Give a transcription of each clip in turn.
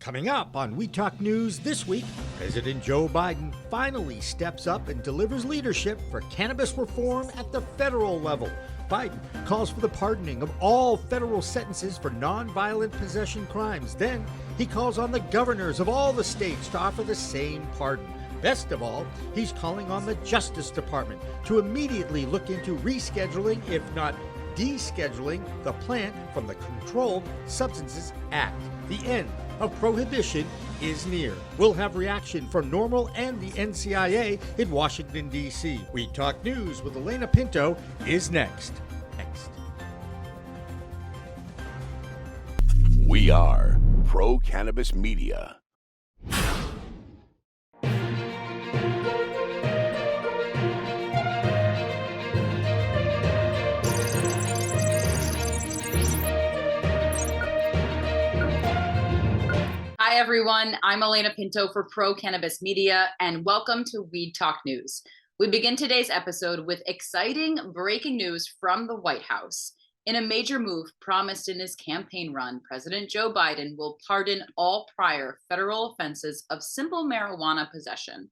Coming up on We Talk News this week, President Joe Biden finally steps up and delivers leadership for cannabis reform at the federal level. Biden calls for the pardoning of all federal sentences for nonviolent possession crimes. Then he calls on the governors of all the states to offer the same pardon. Best of all, he's calling on the Justice Department to immediately look into rescheduling, if not descheduling, the plant from the Controlled Substances Act. The end of prohibition is near. We'll have reaction from NORML and the NCIA in Washington, D.C. We Talk News with Alaina Pinto is next. We are Pro Cannabis Media. Hi, everyone. I'm Alaina Pinto for Pro Cannabis Media, and welcome to Weed Talk News. We begin today's episode with exciting breaking news from the White House. In a major move promised in his campaign run, President Joe Biden will pardon all prior federal offenses of simple marijuana possession.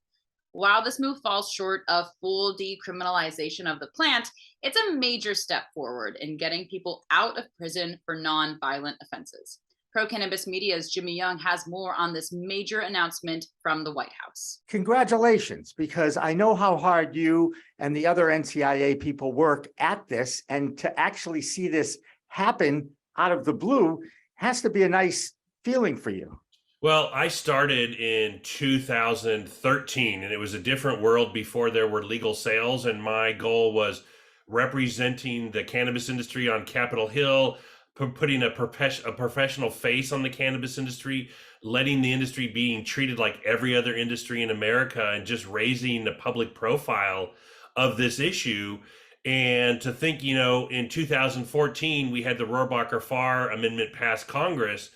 While this move falls short of full decriminalization of the plant, it's a major step forward in getting people out of prison for non-violent offenses. Pro Cannabis Media's Jimmy Young has more on this major announcement from the White House. Congratulations, because I know how hard you and the other NCIA people work at this, and to actually see this happen out of the blue has to be a nice feeling for you. Well, I started in 2013, and it was a different world before there were legal sales, and my goal was representing the cannabis industry on Capitol Hill, putting a professional face on the cannabis industry, letting the industry being treated like every other industry in America, and just raising the public profile of this issue. And to think, in 2014, we had the Rohrabacher-Farr Amendment pass Congress.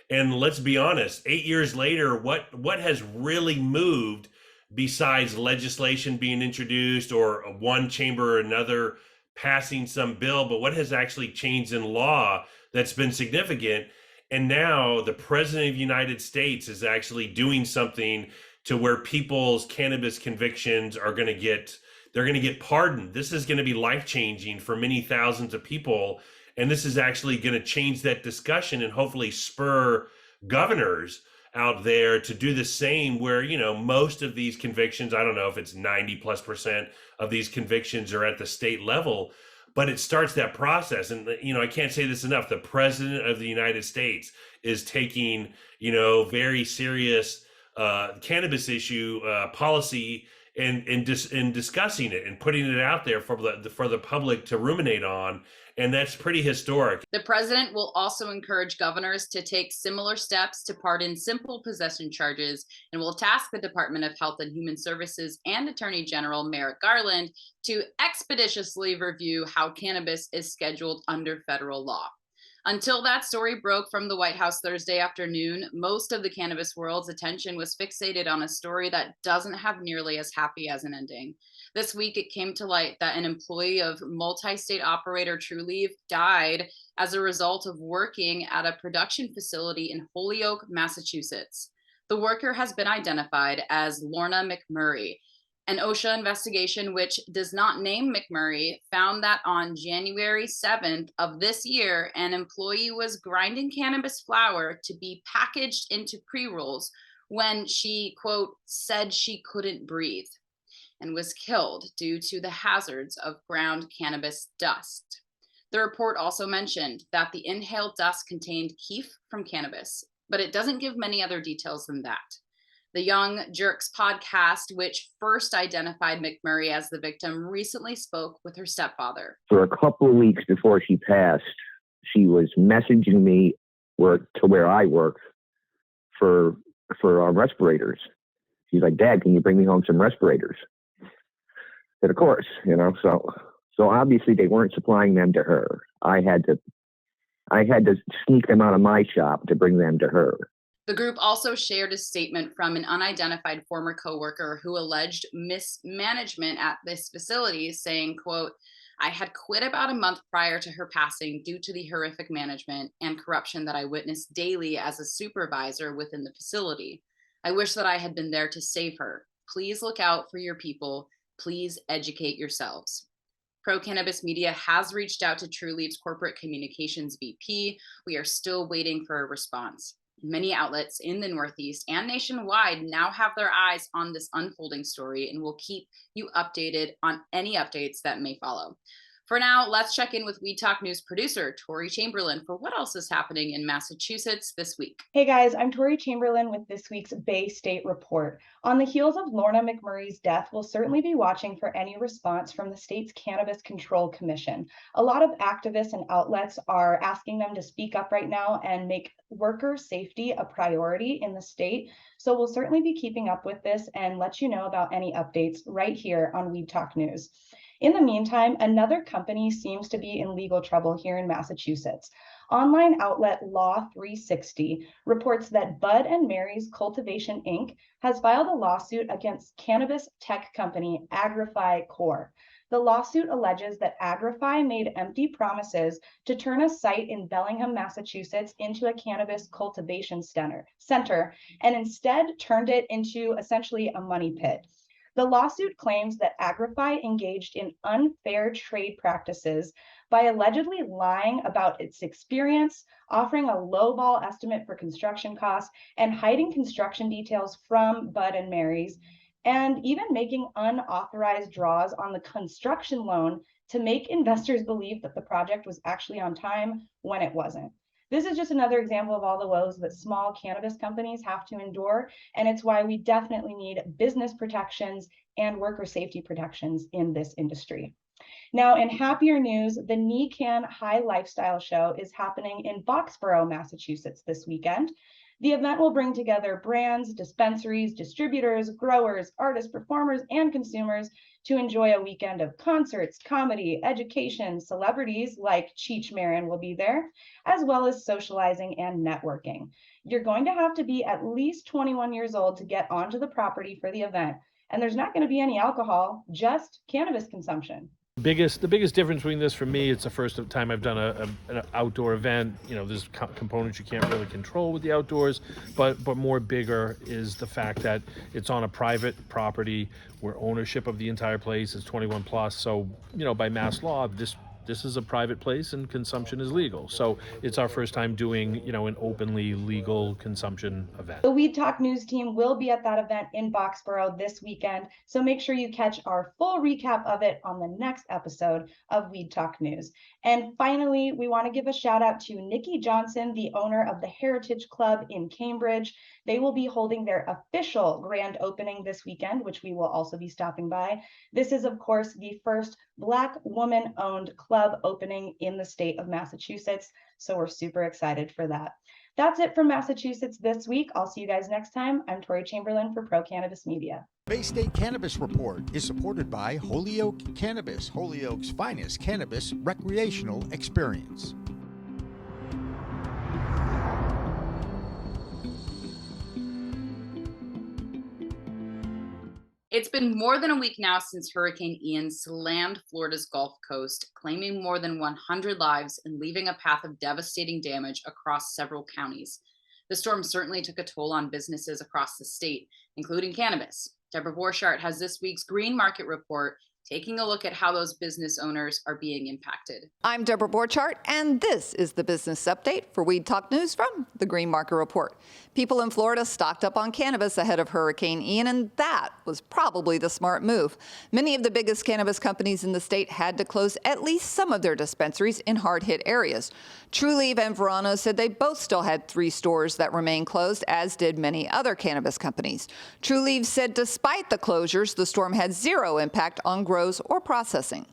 And let's be honest, 8 years later, what has really moved besides legislation being introduced or one chamber or another passing some bill, but what has actually changed in law that's been significant? And now the President of the United States is actually doing something to where people's cannabis convictions are going to get pardoned. This is going to be life-changing for many thousands of people. And this is actually going to change that discussion and hopefully spur governors out there to do the same, where, most of these convictions, I don't know if it's 90+% of these convictions are at the state level, but it starts that process. And, I can't say this enough. The President of the United States is taking, very serious cannabis issue policy and discussing it and putting it out there for the public to ruminate on. And that's pretty historic. The president will also encourage governors to take similar steps to pardon simple possession charges, and will task the Department of Health and Human Services and Attorney General Merrick Garland to expeditiously review how cannabis is scheduled under federal law. Until that story broke from the White House Thursday afternoon, most of the cannabis world's attention was fixated on a story that doesn't have nearly as happy as an ending. This week, it came to light that an employee of multi-state operator Trulieve died as a result of working at a production facility in Holyoke, Massachusetts. The worker has been identified as Lorna McMurray. An OSHA investigation, which does not name McMurray, found that on January 7th of this year, an employee was grinding cannabis flower to be packaged into pre-rolls when she, quote, said she couldn't breathe, and was killed due to the hazards of ground cannabis dust. The report also mentioned that the inhaled dust contained kief from cannabis, but it doesn't give many other details than that. The Young Jerks podcast, which first identified McMurray as the victim, recently spoke with her stepfather. For a couple of weeks before she passed, she was messaging me to where I work for respirators. She's like, "Dad, can you bring me home some respirators?" And of course, so obviously they weren't supplying them to her. I had to sneak them out of my shop to bring them to her. The group also shared a statement from an unidentified former coworker who alleged mismanagement at this facility, saying, quote, I had quit about a month prior to her passing due to the horrific management and corruption that I witnessed daily as a supervisor within the facility. I wish that I had been there to save her. Please look out for your people. Please educate yourselves. Pro Cannabis Media has reached out to Trulieve's corporate communications VP. We are still waiting for a response. Many outlets in the Northeast and nationwide now have their eyes on this unfolding story and will keep you updated on any updates that may follow. For now, let's check in with Weed Talk News producer Tori Chamberlain for what else is happening in Massachusetts this week. Hey guys, I'm Tori Chamberlain with this week's Bay State Report. On the heels of Lorna McMurray's death, we'll certainly be watching for any response from the state's Cannabis Control Commission. A lot of activists and outlets are asking them to speak up right now and make worker safety a priority in the state. So we'll certainly be keeping up with this and let you know about any updates right here on Weed Talk News. In the meantime, another company seems to be in legal trouble here in Massachusetts. Online outlet Law 360 reports that Bud & Mary's Cultivation Inc. has filed a lawsuit against cannabis tech company Agrify Corp. The lawsuit alleges that Agrify made empty promises to turn a site in Bellingham, Massachusetts into a cannabis cultivation center and instead turned it into essentially a money pit. The lawsuit claims that Agrify engaged in unfair trade practices by allegedly lying about its experience, offering a lowball estimate for construction costs, and hiding construction details from Bud & Mary's, and even making unauthorized draws on the construction loan to make investors believe that the project was actually on time when it wasn't. This is just another example of all the woes that small cannabis companies have to endure, and it's why we definitely need business protections and worker safety protections in this industry. Now, in happier news, the NECANN High Lifestyle Show is happening in Boxborough, Massachusetts this weekend. The event will bring together brands, dispensaries, distributors, growers, artists, performers, and consumers to enjoy a weekend of concerts, comedy, education, celebrities like Cheech Marin will be there, as well as socializing and networking. You're going to have to be at least 21 years old to get onto the property for the event, and there's not going to be any alcohol, just cannabis consumption. The biggest difference between this for me, it's the first time I've done an outdoor event. You know, there's components you can't really control with the outdoors, but more bigger is the fact that it's on a private property where ownership of the entire place is 21 plus. So, you know, by mass law, this is a private place and consumption is legal. So it's our first time doing, you know, an openly legal consumption event. The Weed Talk News team will be at that event in Boxborough this weekend. So make sure you catch our full recap of it on the next episode of Weed Talk News. And finally, we want to give a shout out to Nikki Johnson, the owner of the Heritage Club in Cambridge. They will be holding their official grand opening this weekend, which we will also be stopping by. This is, of course, the first Black woman-owned club opening in the state of Massachusetts, so we're super excited for that. That's it from Massachusetts this week. I'll see you guys next time. I'm Tori Chamberlain for Pro Cannabis Media. Bay State Cannabis Report is supported by Holyoke Cannabis, Holyoke's finest cannabis recreational experience. It's been more than a week now since Hurricane Ian slammed Florida's Gulf Coast, claiming more than 100 lives and leaving a path of devastating damage across several counties. The storm certainly took a toll on businesses across the state, including cannabis. Deborah Borchardt has this week's Green Market Report, taking a look at how those business owners are being impacted. I'm Deborah Borchardt, and this is the business update for Weed Talk News from the Green Market Report. People in Florida stocked up on cannabis ahead of Hurricane Ian, and that was probably the smart move. Many of the biggest cannabis companies in the state had to close at least some of their dispensaries in hard-hit areas. Trulieve and Vermont said they both still had 3 stores that remain closed, as did many other cannabis companies. Trulieve said despite the closures, the storm had 0 impact on grows or processing.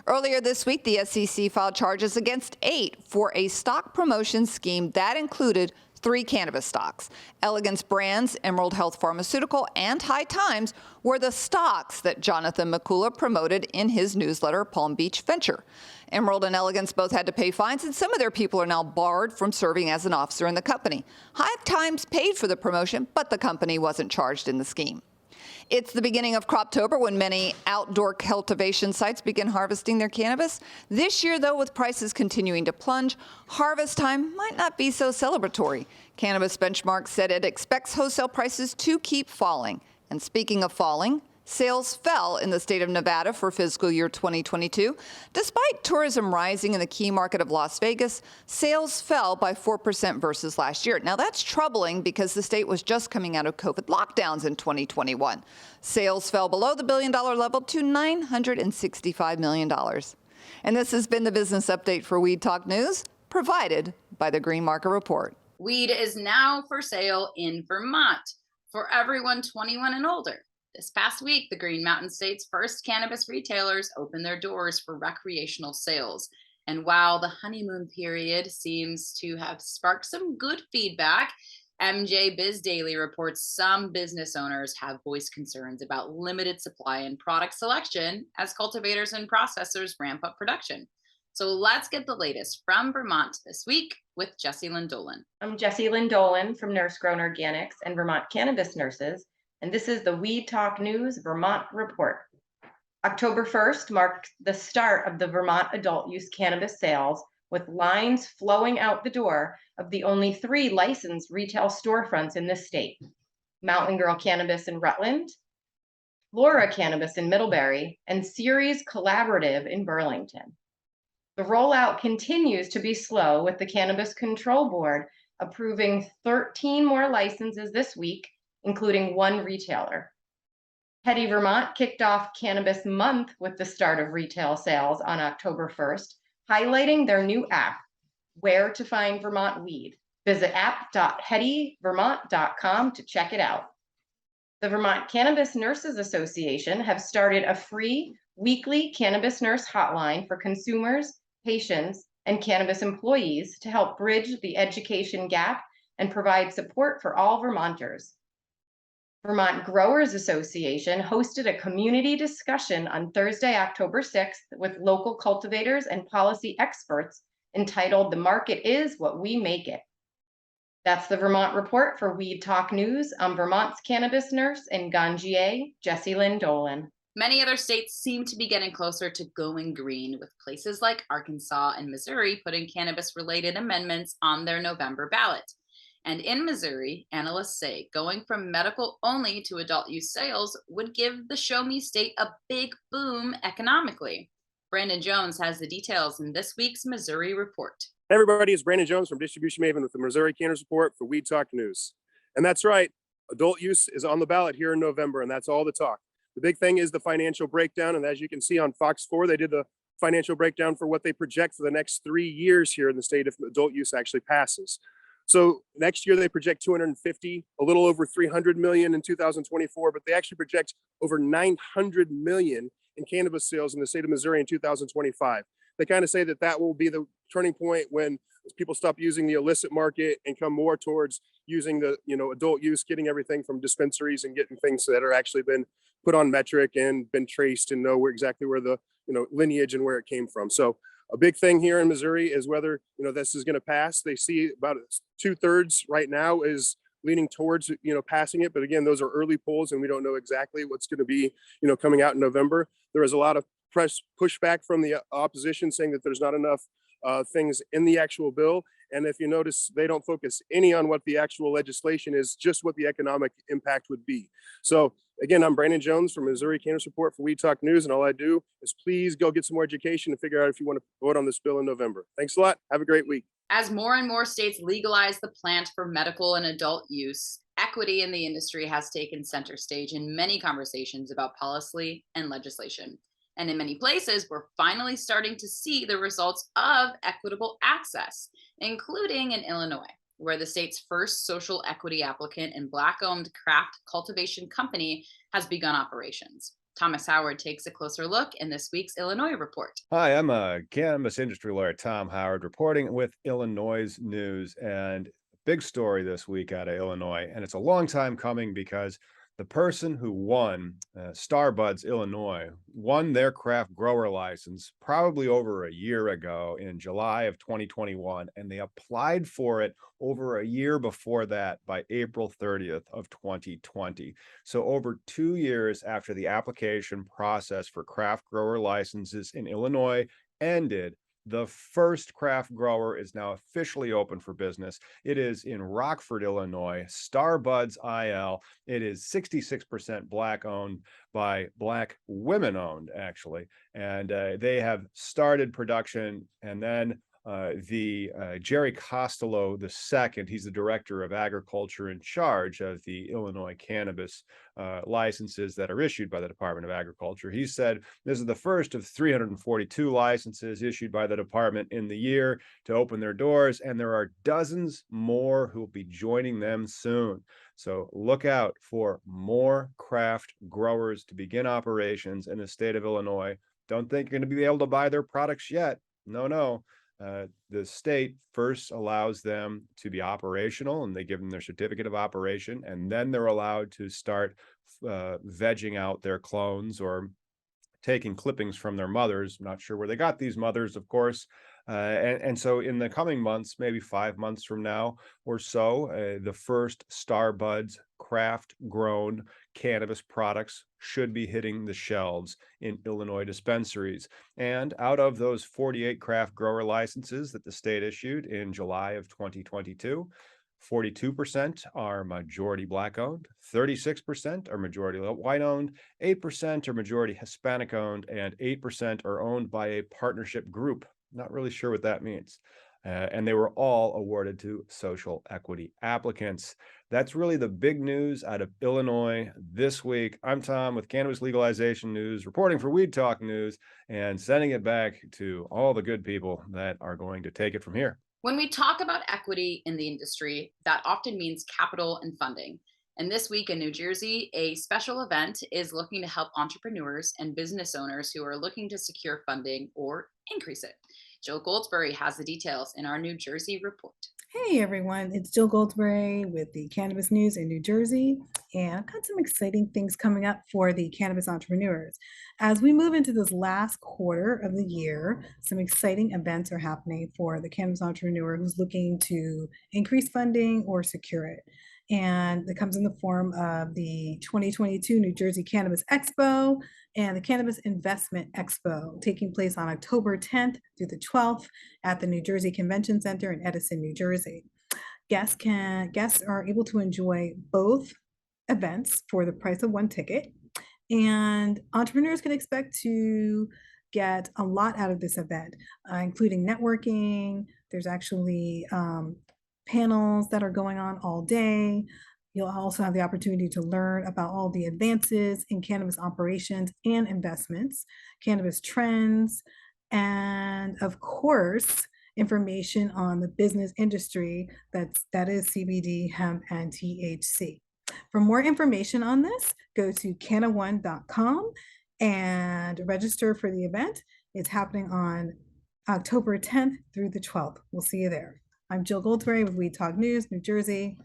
Earlier this week, the SEC filed charges against 8 for a stock promotion scheme that included 3 cannabis stocks. Elegance Brands, Emerald Health Pharmaceutical, and High Times were the stocks that Jonathan McCullough promoted in his newsletter, Palm Beach Venture. Emerald and Elegance both had to pay fines, and some of their people are now barred from serving as an officer in the company. High Times paid for the promotion, but the company wasn't charged in the scheme. It's the beginning of Croptober when many outdoor cultivation sites begin harvesting their cannabis. This year, though, with prices continuing to plunge, harvest time might not be so celebratory. Cannabis Benchmark said it expects wholesale prices to keep falling. And speaking of falling, sales fell in the state of Nevada for fiscal year 2022. Despite tourism rising in the key market of Las Vegas, sales fell by 4% versus last year. Now, that's troubling because the state was just coming out of COVID lockdowns in 2021. Sales fell below the billion-dollar level to $965 million. And this has been the business update for Weed Talk News, provided by the Green Market Report. Weed is now for sale in Vermont for everyone 21 and older. This past week, the Green Mountain State's first cannabis retailers opened their doors for recreational sales. And while the honeymoon period seems to have sparked some good feedback, MJ Biz Daily reports some business owners have voiced concerns about limited supply and product selection as cultivators and processors ramp up production. So let's get the latest from Vermont this week with Jessie Lynn Dolan. I'm Jessie Lynn Dolan from Nurse Grown Organics and Vermont Cannabis Nurses, and this is the Weed Talk News Vermont Report. October 1st marked the start of the Vermont adult use cannabis sales, with lines flowing out the door of the only 3 licensed retail storefronts in this state: Mountain Girl Cannabis in Rutland, Laura Cannabis in Middlebury, and Ceres Collaborative in Burlington. The rollout continues to be slow, with the Cannabis Control Board approving 13 more licenses this week, including 1 retailer. Hetty Vermont kicked off Cannabis Month with the start of retail sales on October 1st, highlighting their new app, Where to Find Vermont Weed. Visit app.hettyvermont.com to check it out. The Vermont Cannabis Nurses Association have started a free weekly cannabis nurse hotline for consumers, patients, and cannabis employees to help bridge the education gap and provide support for all Vermonters. Vermont Growers Association hosted a community discussion on Thursday, October 6th with local cultivators and policy experts entitled "The Market is What We Make It." That's the Vermont Report for Weed Talk News. I'm Vermont's cannabis nurse in Ganjier, Jessie Lynn Dolan. Many other states seem to be getting closer to going green, with places like Arkansas and Missouri putting cannabis-related amendments on their November ballot. And in Missouri, analysts say going from medical only to adult use sales would give the Show Me state a big boom economically. Brandon Jones has the details in this week's Missouri Report. Hey everybody, it's Brandon Jones from Distribution Maven with the Missouri Cannabis Report for Weed Talk News. And that's right, adult use is on the ballot here in November, and that's all the talk. The big thing is the financial breakdown, and as you can see on Fox 4, they did the financial breakdown for what they project for the next 3 years here in the state if adult use actually passes. So next year they project 250, a little over 300 million in 2024, but they actually project over 900 million in cannabis sales in the state of Missouri in 2025. They kind of say that that will be the turning point when people stop using the illicit market and come more towards using the adult use, getting everything from dispensaries and getting things that are actually been put on metric and been traced and know exactly where the lineage and where it came from. So a big thing here in Missouri is whether this is going to pass. They see about 2/3 right now is leaning towards passing it, but again, those are early polls and we don't know exactly what's going to be coming out in November. There is a lot of press pushback from the opposition saying that there's not enough things in the actual bill. And if you notice, they don't focus any on what the actual legislation is, just what the economic impact would be. So again, I'm Brandon Jones from Missouri Cannabis Report for Weed Talk News. And all I do is please go get some more education and figure out if you want to vote on this bill in November. Thanks a lot. Have a great week. As more and more states legalize the plant for medical and adult use, equity in the industry has taken center stage in many conversations about policy and legislation. And in many places, we're finally starting to see the results of equitable access, including in Illinois, where the state's first social equity applicant and Black-owned craft cultivation company has begun operations. Thomas Howard takes a closer look in this week's Illinois Report. Hi, I'm a cannabis industry lawyer, Tom Howard, reporting with Illinois News. And big story this week out of Illinois. And it's a long time coming because The person who won, Starbuds Illinois, won their craft grower license probably over a year ago in July of 2021, and they applied for it over a year before that by April 30th of 2020. So over 2 years after the application process for craft grower licenses in Illinois ended, the first craft grower is now officially open for business. It is in Rockford, Illinois, Starbuds IL. It is 66% Black owned by Black women owned, actually. And they have started production. And then Jerry Costello II, he's the director of agriculture in charge of the Illinois cannabis licenses that are issued by the Department of Agriculture. He said this is the first of 342 licenses issued by the department in the year to open their doors, and there are dozens more who will be joining them soon. So look out for more craft growers to begin operations in the state of Illinois. Don't think you're going to be able to buy their products yet. No. The state first allows them to be operational, and they give them their certificate of operation, and then they're allowed to start vegging out their clones or taking clippings from their mothers. I'm not sure where they got these mothers, of course. And so in the coming months, maybe 5 months from now or so, the first Starbuds craft grown cannabis products should be hitting the shelves in Illinois dispensaries. And out of those 48 craft grower licenses that the state issued in July of 2022, 42% are majority Black owned, 36% are majority white owned, 8% are majority Hispanic owned, and 8% are owned by a partnership group. Not really sure what that means. And they were all awarded to social equity applicants. That's really the big news out of Illinois this week. I'm Tom with Cannabis Legalization News, reporting for Weed Talk News, and sending it back to all the good people that are going to take it from here. When we talk about equity in the industry, that often means capital and funding. And this week in New Jersey, a special event is looking to help entrepreneurs and business owners who are looking to secure funding or increase it. Jill Goldsberry has the details in our New Jersey report. Hey everyone, it's Jill Goldsberry with the Cannabis News in New Jersey, and I've got some exciting things coming up for the cannabis entrepreneurs. As we move into this last quarter of the year, some exciting events are happening for the cannabis entrepreneur who's looking to increase funding or secure it. And it comes in the form of the 2022 New Jersey Cannabis Expo and the Cannabis Investment Expo, taking place on October 10th through the 12th at the New Jersey Convention Center in Edison, New Jersey. Guests are able to enjoy both events for the price of one ticket, and entrepreneurs can expect to get a lot out of this event, including networking. There's actually panels that are going on all day. You'll also have the opportunity to learn about all the advances in cannabis operations and investments, cannabis trends, and of course, information on the business industry that is CBD, hemp, and THC. For more information on this, go to canna1.com and register for the event. It's happening on October 10th through the 12th. We'll see you there. I'm Jill Goldsberry with Weed Talk News, New Jersey.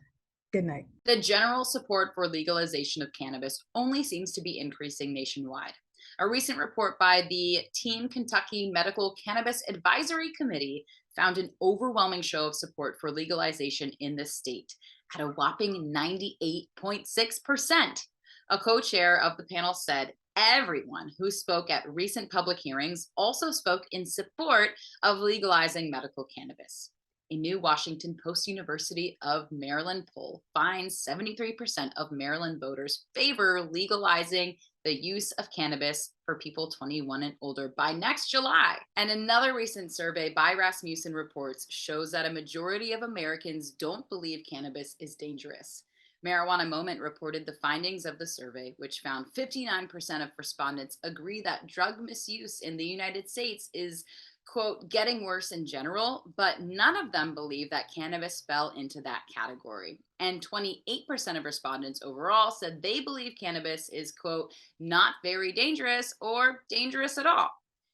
Good night. The general support for legalization of cannabis only seems to be increasing nationwide. A recent report by the Team Kentucky Medical Cannabis Advisory Committee found an overwhelming show of support for legalization in the state at a whopping 98.6%. A co-chair of the panel said everyone who spoke at recent public hearings also spoke in support of legalizing medical cannabis. A new Washington Post University of Maryland poll finds 73% of Maryland voters favor legalizing the use of cannabis for people 21 and older by next July. And another recent survey by Rasmussen Reports shows that a majority of Americans don't believe cannabis is dangerous. Marijuana Moment reported the findings of the survey, which found 59% of respondents agree that drug misuse in the United States is, quote, getting worse in general, but none of them believe that cannabis fell into that category. And 28% of respondents overall said they believe cannabis is, quote, not very dangerous or dangerous at all.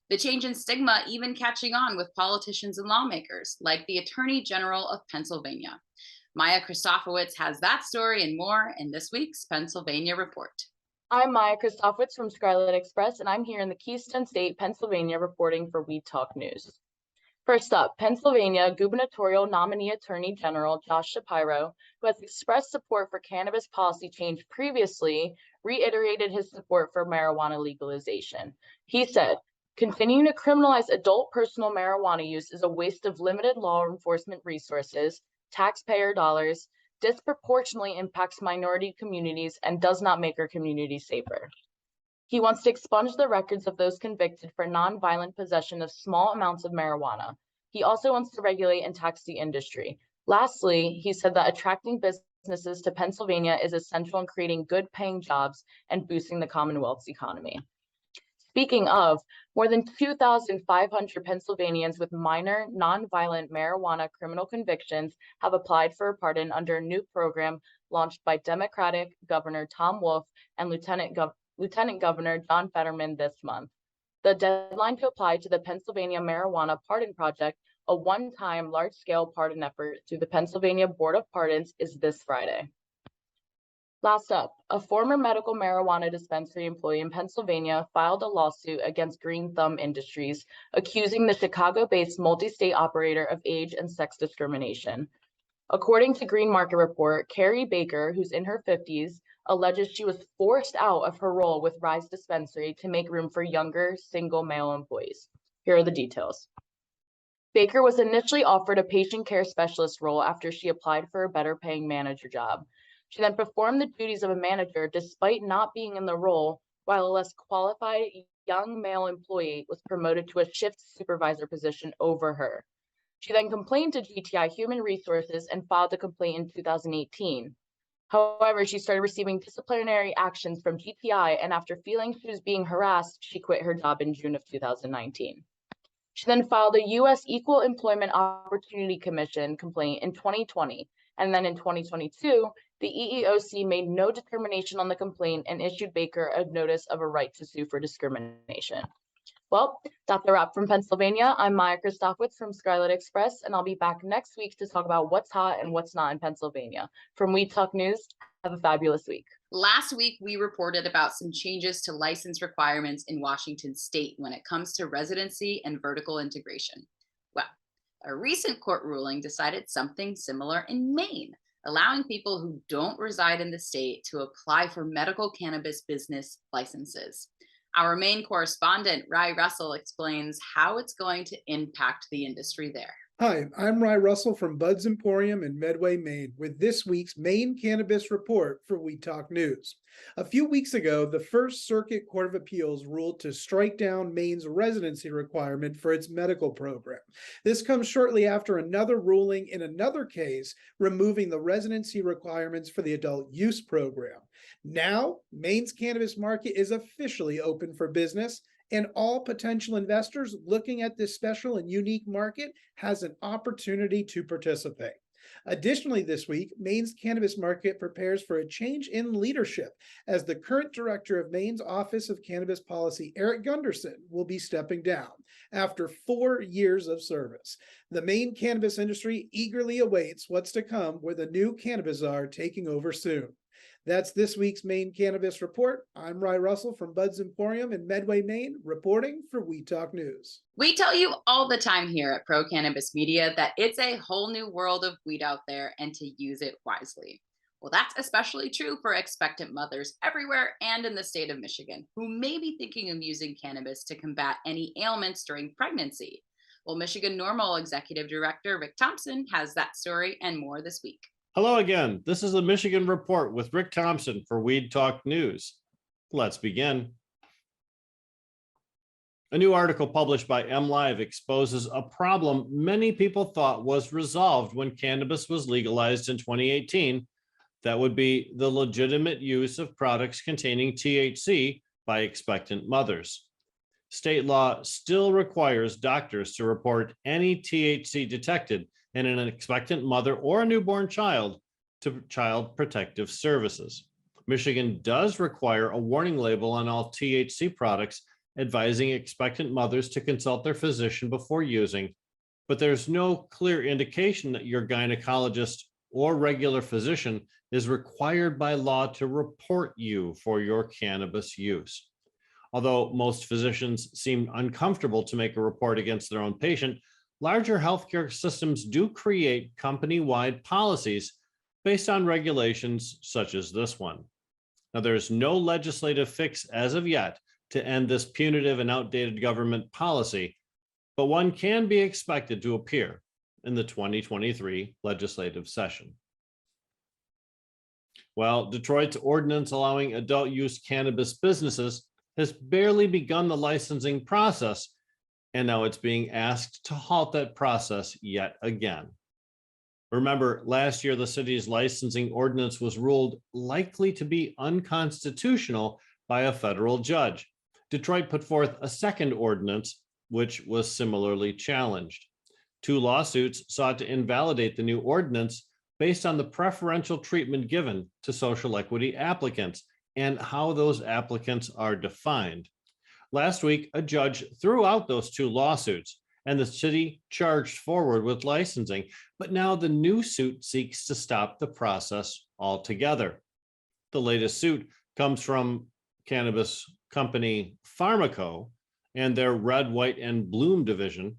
The change in stigma even catching on with politicians and lawmakers, like the Attorney General of Pennsylvania. Maya Christofowicz has that story and more in this week's Pennsylvania Report. I'm Maya Christofowicz from Scarlet Express, and I'm here in the Keystone State, Pennsylvania, reporting for Weed Talk News. First up, Pennsylvania gubernatorial nominee Attorney General Josh Shapiro, who has expressed support for cannabis policy change previously, reiterated his support for marijuana legalization. He said, "Continuing to criminalize adult personal marijuana use is a waste of limited law enforcement resources, taxpayer dollars, disproportionately impacts minority communities, and does not make our communities safer." He wants to expunge the records of those convicted for nonviolent possession of small amounts of marijuana. He also wants to regulate and tax the industry. Lastly, he said that attracting businesses to Pennsylvania is essential in creating good paying jobs and boosting the Commonwealth's economy. Speaking of, more than 2,500 Pennsylvanians with minor nonviolent marijuana criminal convictions have applied for a pardon under a new program launched by Democratic Governor Tom Wolf and Lieutenant Governor John Fetterman this month. The deadline to apply to the Pennsylvania Marijuana Pardon Project, a one-time large-scale pardon effort through the Pennsylvania Board of Pardons, is this Friday. Last up, a former medical marijuana dispensary employee in Pennsylvania filed a lawsuit against Green Thumb Industries, accusing the Chicago-based multi-state operator of age and sex discrimination. According to Green Market Report, Carrie Baker, who's in her 50s, alleges she was forced out of her role with Rise Dispensary to make room for younger, single male employees. Here are the details. Baker was initially offered a patient care specialist role after she applied for a better paying manager job. She then performed the duties of a manager despite not being in the role, while a less qualified young male employee was promoted to a shift supervisor position over her. She then complained to GTI Human Resources and filed a complaint in 2018. However, she started receiving disciplinary actions from GTI, and after feeling she was being harassed, she quit her job in June of 2019. She then filed a U.S. Equal Employment Opportunity Commission complaint in 2020, and then in 2022, the EEOC made no determination on the complaint and issued Baker a notice of a right to sue for discrimination. Well, that's a wrap from Pennsylvania. I'm Maya Christofowicz from Scarlet Express, and I'll be back next week to talk about what's hot and what's not in Pennsylvania. From Weed Talk News, have a fabulous week. Last week, we reported about some changes to license requirements in Washington state when it comes to residency and vertical integration. Well, a recent court ruling decided something similar in Maine, allowing people who don't reside in the state to apply for medical cannabis business licenses. Our Maine correspondent, Rye Russell, explains how it's going to impact the industry there. Hi, I'm Rye Russell from Bud's Emporium in Medway, Maine, with this week's Maine Cannabis Report for Weed Talk News. A few weeks ago, the First Circuit Court of Appeals ruled to strike down Maine's residency requirement for its medical program. This comes shortly after another ruling in another case removing the residency requirements for the adult use program. Now, Maine's cannabis market is officially open for business, and all potential investors looking at this special and unique market has an opportunity to participate. Additionally, this week, Maine's cannabis market prepares for a change in leadership as the current director of Maine's Office of Cannabis Policy, Eric Gunderson, will be stepping down after 4 years of service. The Maine cannabis industry eagerly awaits what's to come with a new cannabis czar taking over soon. That's this week's Maine Cannabis Report. I'm Rye Russell from Bud's Emporium in Medway, Maine, reporting for Weed Talk News. We tell you all the time here at Pro Cannabis Media that it's a whole new world of weed out there and to use it wisely. Well, that's especially true for expectant mothers everywhere and in the state of Michigan who may be thinking of using cannabis to combat any ailments during pregnancy. Well, Michigan Normal Executive Director Rick Thompson has that story and more this week. Hello again. This is the Michigan Report with Rick Thompson for Weed Talk News. Let's begin. A new article published by MLive exposes a problem many people thought was resolved when cannabis was legalized in 2018. That would be the legitimate use of products containing THC by expectant mothers. State law still requires doctors to report any THC detected in an expectant mother or a newborn child to Child Protective Services. Michigan does require a warning label on all THC products advising expectant mothers to consult their physician before using, but there's no clear indication that your gynecologist or regular physician is required by law to report you for your cannabis use. Although most physicians seem uncomfortable to make a report against their own patient, larger healthcare systems do create company-wide policies based on regulations such as this one. Now, there's no legislative fix as of yet to end this punitive and outdated government policy, but one can be expected to appear in the 2023 legislative session. Well, Detroit's ordinance allowing adult use cannabis businesses has barely begun the licensing process, and now it's being asked to halt that process yet again. Remember, last year, the city's licensing ordinance was ruled likely to be unconstitutional by a federal judge. Detroit put forth a second ordinance, which was similarly challenged. 2 lawsuits sought to invalidate the new ordinance based on the preferential treatment given to social equity applicants and how those applicants are defined. Last week, a judge threw out those 2 lawsuits, and the city charged forward with licensing, but now the new suit seeks to stop the process altogether. The latest suit comes from cannabis company Pharmaco and their Red, White, and Bloom division,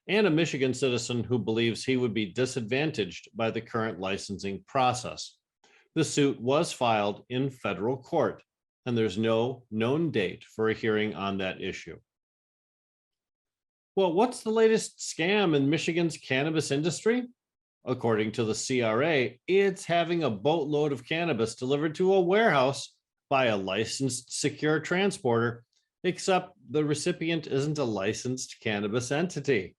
and a Michigan citizen who believes he would be disadvantaged by the current licensing process. The suit was filed in federal court, and there's no known date for a hearing on that issue. Well, what's the latest scam in Michigan's cannabis industry? According to the CRA, it's having a boatload of cannabis delivered to a warehouse by a licensed secure transporter, except the recipient isn't a licensed cannabis entity.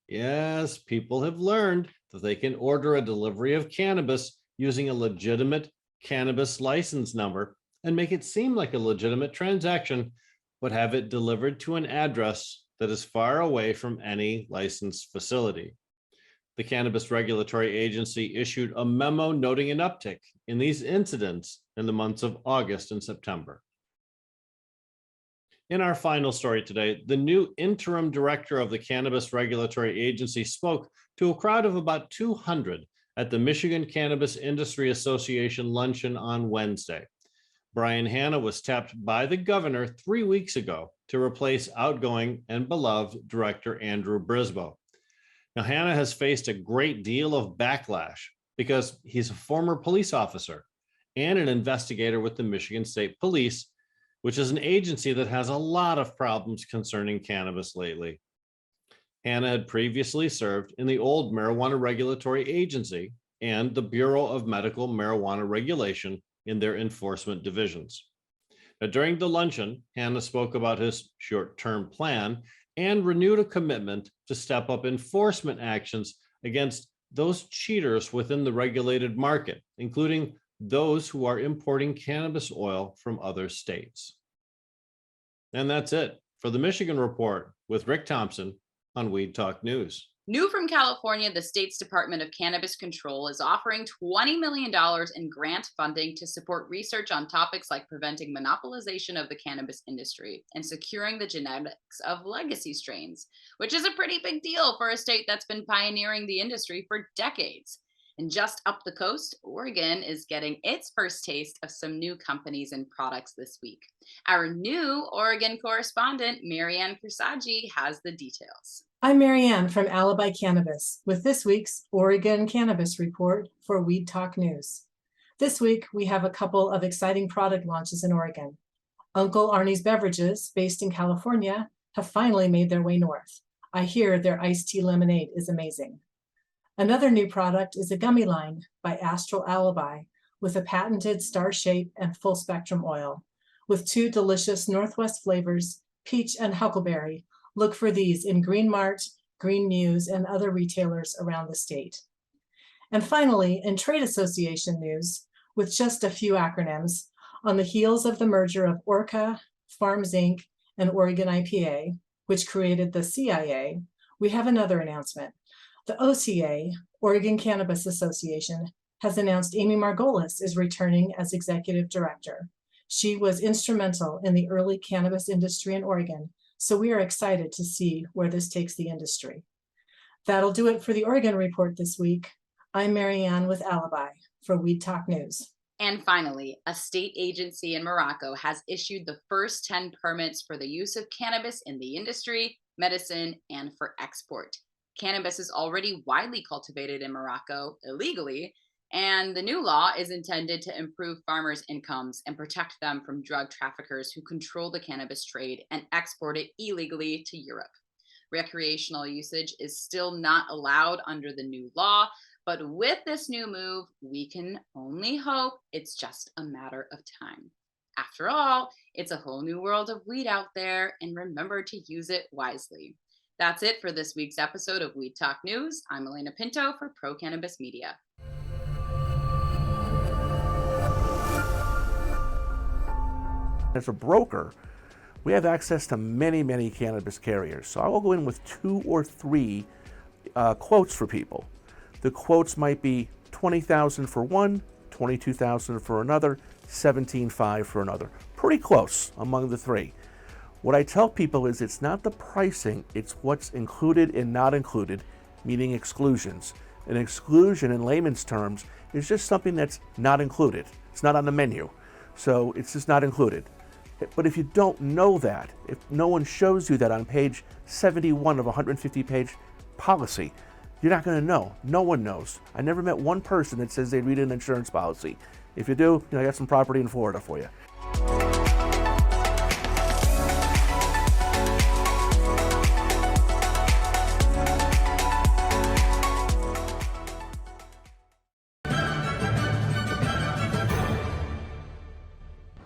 Yes, people have learned that they can order a delivery of cannabis using a legitimate cannabis license number and make it seem like a legitimate transaction, but have it delivered to an address that is far away from any licensed facility. The Cannabis Regulatory Agency issued a memo noting an uptick in these incidents in the months of August and September. In our final story today, the new interim director of the Cannabis Regulatory Agency spoke to a crowd of about 200 at the Michigan Cannabis Industry Association luncheon on Wednesday. Brian Hanna was tapped by the governor 3 weeks ago to replace outgoing and beloved Director Andrew Brisboe. Now, Hanna has faced a great deal of backlash because he's a former police officer and an investigator with the Michigan State Police, which is an agency that has a lot of problems concerning cannabis lately. Hanna had previously served in the old Marijuana Regulatory Agency and the Bureau of Medical Marijuana Regulation in their enforcement divisions. Now, during the luncheon, Hanna spoke about his short-term plan and renewed a commitment to step up enforcement actions against those cheaters within the regulated market, including those who are importing cannabis oil from other states. And that's it for the Michigan Report with Rick Thompson on Weed Talk News. New from California, the state's Department of Cannabis Control is offering $20 million in grant funding to support research on topics like preventing monopolization of the cannabis industry and securing the genetics of legacy strains, which is a pretty big deal for a state that's been pioneering the industry for decades. And just up the coast, Oregon is getting its first taste of some new companies and products this week. Our new Oregon correspondent, Marianne Kursagi, has the details. I'm Marianne from Alibi Cannabis with this week's Oregon Cannabis Report for Weed Talk News. This week, we have a couple of exciting product launches in Oregon. Uncle Arnie's Beverages, based in California, have finally made their way north. I hear their iced tea lemonade is amazing. Another new product is a gummy line by Astral Alibi with a patented star shape and full spectrum oil with 2 delicious Northwest flavors, peach and huckleberry. Look for these in Green Mart, Green Muse, and other retailers around the state. And finally, in trade association news, with just a few acronyms, on the heels of the merger of Orca, Farms Inc., and Oregon IPA, which created the CIA, we have another announcement. The OCA, Oregon Cannabis Association, has announced Amy Margolis is returning as executive director. She was instrumental in the early cannabis industry in Oregon, so we are excited to see where this takes the industry. That'll do it for the Oregon Report this week. I'm Marianne with Alibi for Weed Talk News. And finally, a state agency in Morocco has issued the first 10 permits for the use of cannabis in the industry, medicine, and for export. Cannabis is already widely cultivated in Morocco illegally, and the new law is intended to improve farmers' incomes and protect them from drug traffickers who control the cannabis trade and export it illegally to Europe. Recreational usage is still not allowed under the new law, but with this new move, we can only hope it's just a matter of time. After all, it's a whole new world of weed out there, and remember to use it wisely. That's it for this week's episode of Weed Talk News. I'm Alaina Pinto for Pro Cannabis Media. As a broker, we have access to many cannabis carriers. So I will go in with 2 or 3 quotes for people. The quotes might be $20,000 for one, $22,000 for another, $17,500 for another. Pretty close among the 3. What I tell people is it's not the pricing, it's what's included and not included, meaning exclusions. An exclusion in layman's terms is just something that's not included. It's not on the menu, so it's just not included. But if you don't know that, if no one shows you that on page 71 of a 150-page policy, you're not going to know. No one knows. I never met one person that says they read an insurance policy. If you do, I got some property in Florida for you.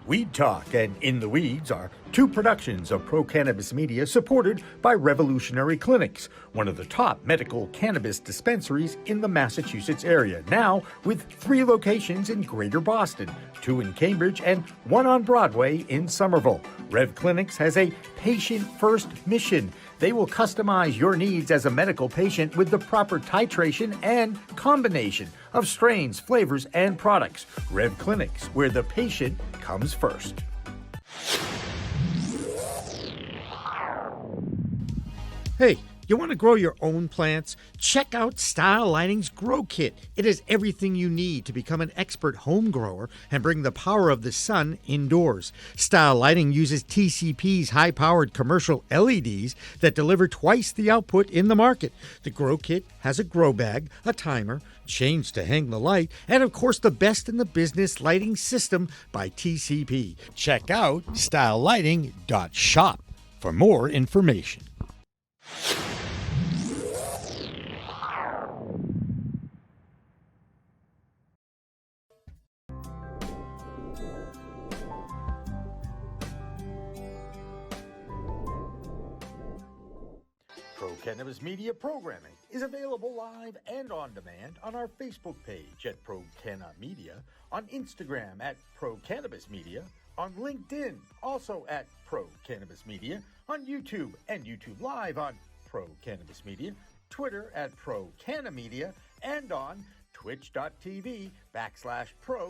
Weed Talk and In the Weeds are 2 productions of Pro Cannabis Media supported by Revolutionary Clinics, one of the top medical cannabis dispensaries in the Massachusetts area, now with 3 locations in Greater Boston, 2 in Cambridge and 1 on Broadway in Somerville. Rev Clinics has a patient-first mission. They will customize your needs as a medical patient with the proper titration and combination of strains, flavors, and products. Rev Clinics, where the patient comes first. Hey, you want to grow your own plants? Check out Style Lighting's Grow Kit. It has everything you need to become an expert home grower and bring the power of the sun indoors. Style Lighting uses TCP's high-powered commercial LEDs that deliver twice the output in the market. The Grow Kit has a grow bag, a timer, chains to hang the light, and of course the best in the business lighting system by TCP. Check out stylelighting.shop for more information. Pro Cannabis Media programming is available live and on demand on our Facebook page at Pro Canna Media, on Instagram at Pro Cannabis Media, on LinkedIn also at Pro Cannabis Media, on YouTube and YouTube Live on Pro Cannabis Media, Twitter at Pro Canna Media, and on twitch.tv/Pro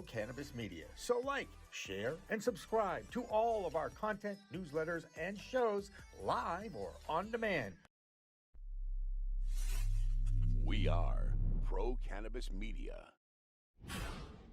Cannabis Media. So like, share, and subscribe to all of our content, newsletters, and shows live or on demand. We are Pro Cannabis Media.